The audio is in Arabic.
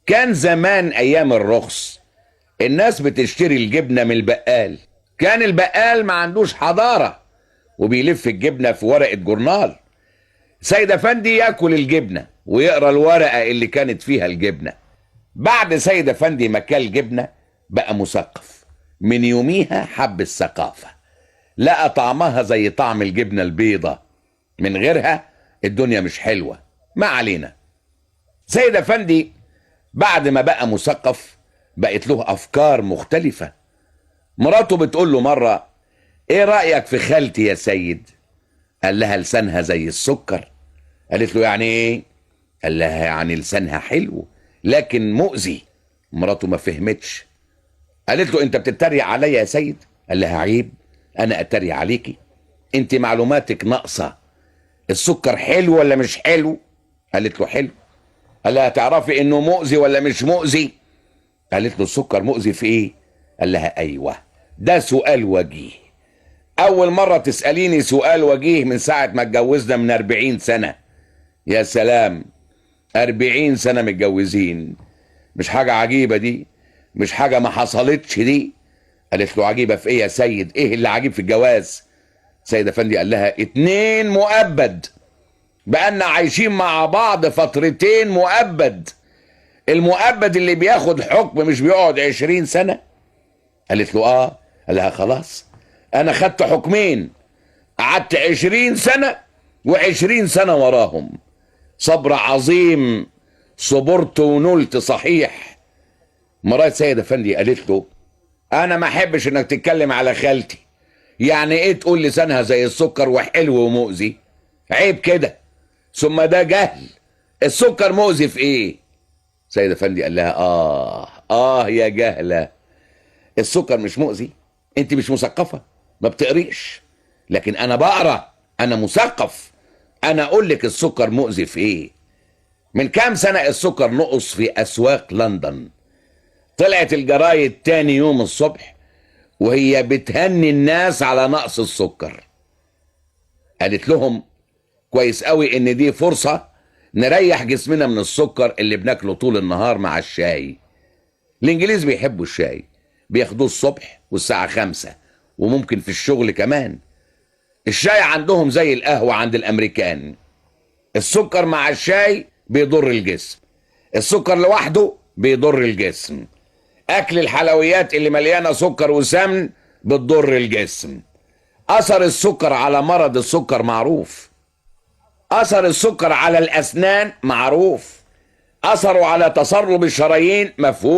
كان زمان ايام الرخص الناس بتشتري الجبنة من البقال. كان البقال ما عندوش حضارة وبيلف الجبنة في ورقة جورنال. سيد افندي ياكل الجبنة ويقرا الورقة اللي كانت فيها الجبنة. بعد سيد افندي ما كل جبنة بقى مثقف. من يوميها حب الثقافة، لقى طعمها زي طعم الجبنة البيضة، من غيرها الدنيا مش حلوة. ما علينا. سيد افندي بعد ما بقى مثقف بقت له افكار مختلفة. مراته بتقول له مرة: ايه رأيك في خالتي يا سيد؟ قال لها: لسانها زي السكر. قالت له: يعني ايه؟ قال لها: يعني لسانها حلو لكن مؤذي. مراته ما فهمتش. قالت له: انت بتتريق عليا يا سيد؟ قال لها: عيب انا اتريق عليكي؟ انت معلوماتك ناقصة. السكر حلو ولا مش حلو؟ قالت له: حلو. قال لها: تعرفي انه مؤذي ولا مش مؤذي؟ قالت له: السكر مؤذي في ايه؟ قال لها: ايوه، ده سؤال وجيه. اول مرة تسأليني سؤال وجيه من ساعة ما اتجوزنا من 40 سنة. يا سلام، 40 سنة متجوزين، مش حاجة عجيبة دي؟ مش حاجة ما حصلتش دي؟ قالت له: عجيبة في ايه يا سيد؟ ايه اللي عجيب في الجواز؟ سيد افندي قال لها: 2 مؤبد، بقالنا عايشين مع بعض فترتين مؤبد. المؤبد اللي بياخد حكم مش بيقعد 20 سنة؟ قالت له: اه. قال لها: خلاص، انا خدت حكمين، قعدت 20 سنة و20 سنة وراهم. صبر عظيم، صبرت ونلت صحيح. مرات سيد افندي قالت له: انا ما احبش انك تتكلم على خالتي. يعني ايه تقول لسانها زي السكر وحلو ومؤذي؟ عيب كده، ثم ده جهل. السكر مؤذي في ايه؟ سيد افندي قال لها: يا جهلة، السكر مش مؤذي. انت مش مثقفة، ما بتقريش، لكن انا بقرا، انا مثقف. انا اقول لك السكر مؤذي في ايه. من كام سنة السكر نقص في اسواق لندن. طلعت الجرايد تاني يوم الصبح وهي بتهني الناس على نقص السكر. قالت لهم: كويس قوي ان دي فرصة نريح جسمنا من السكر اللي بناكله طول النهار مع الشاي. الانجليز بيحبوا الشاي، بياخدوه الصبح والساعة 5 وممكن في الشغل كمان. الشاي عندهم زي القهوة عند الامريكان. السكر مع الشاي بيضر الجسم، السكر لوحده بيضر الجسم. اكل الحلويات اللي مليانة سكر وسمن بتضر الجسم. اثر السكر على مرض السكر معروف، اثر السكر على الاسنان معروف، اثره على تصلب الشرايين مفهوم.